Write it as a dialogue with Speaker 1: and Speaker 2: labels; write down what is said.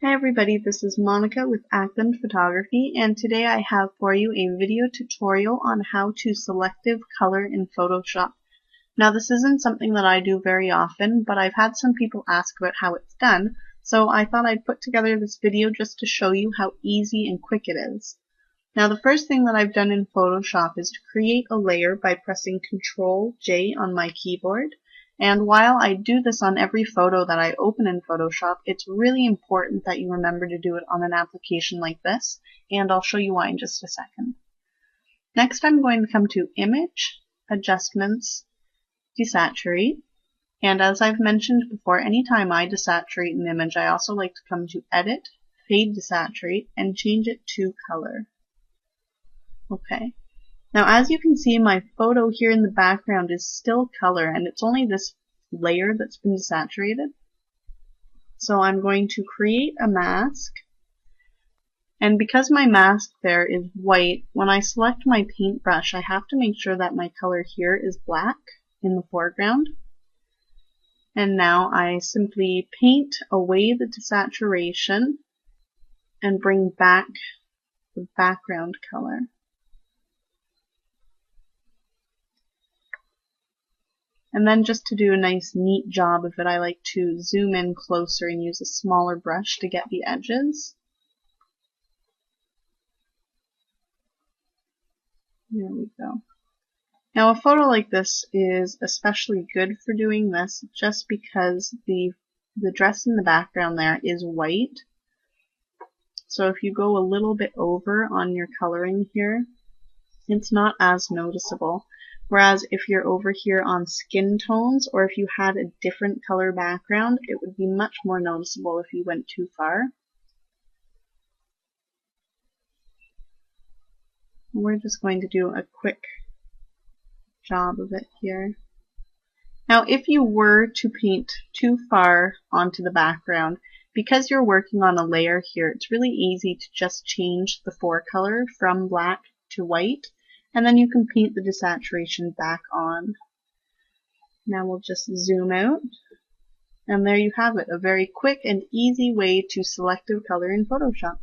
Speaker 1: Hi everybody, this is Monica with Ackland Photography, and today I have for you a video tutorial on how to selective color in Photoshop. Now this isn't something that I do very often, but I've had some people ask about how it's done, so I thought I'd put together this video just to show you how easy and quick it is. Now the first thing that I've done in Photoshop is to create a layer by pressing Ctrl-J on my keyboard. And while I do this on every photo that I open in Photoshop, it's really important that you remember to do it on an application like this, and I'll show you why in just a second. Next I'm going to come to Image, Adjustments, Desaturate, and as I've mentioned before, anytime I desaturate an image, I also like to come to Edit, Fade Desaturate, and change it to Color. Okay. Now as you can see, my photo here in the background is still color, and it's only this layer that's been desaturated. So I'm going to create a mask, and because my mask there is white, when I select my paintbrush I have to make sure that my color here is black in the foreground. And now I simply paint away the desaturation and bring back the background color. And then just to do a nice neat job of it, I like to zoom in closer and use a smaller brush to get the edges. There we go. Now a photo like this is especially good for doing this just because the dress in the background there is white. So if you go a little bit over on your coloring here, it's not as noticeable. Whereas if you're over here on skin tones, or if you had a different color background, it would be much more noticeable if you went too far. We're just going to do a quick job of it here. Now if you were to paint too far onto the background, because you're working on a layer here, it's really easy to just change the forecolor from black to white, and then you can paint the desaturation back on. Now we'll just zoom out, and there you have it, a very quick and easy way to selective color in Photoshop.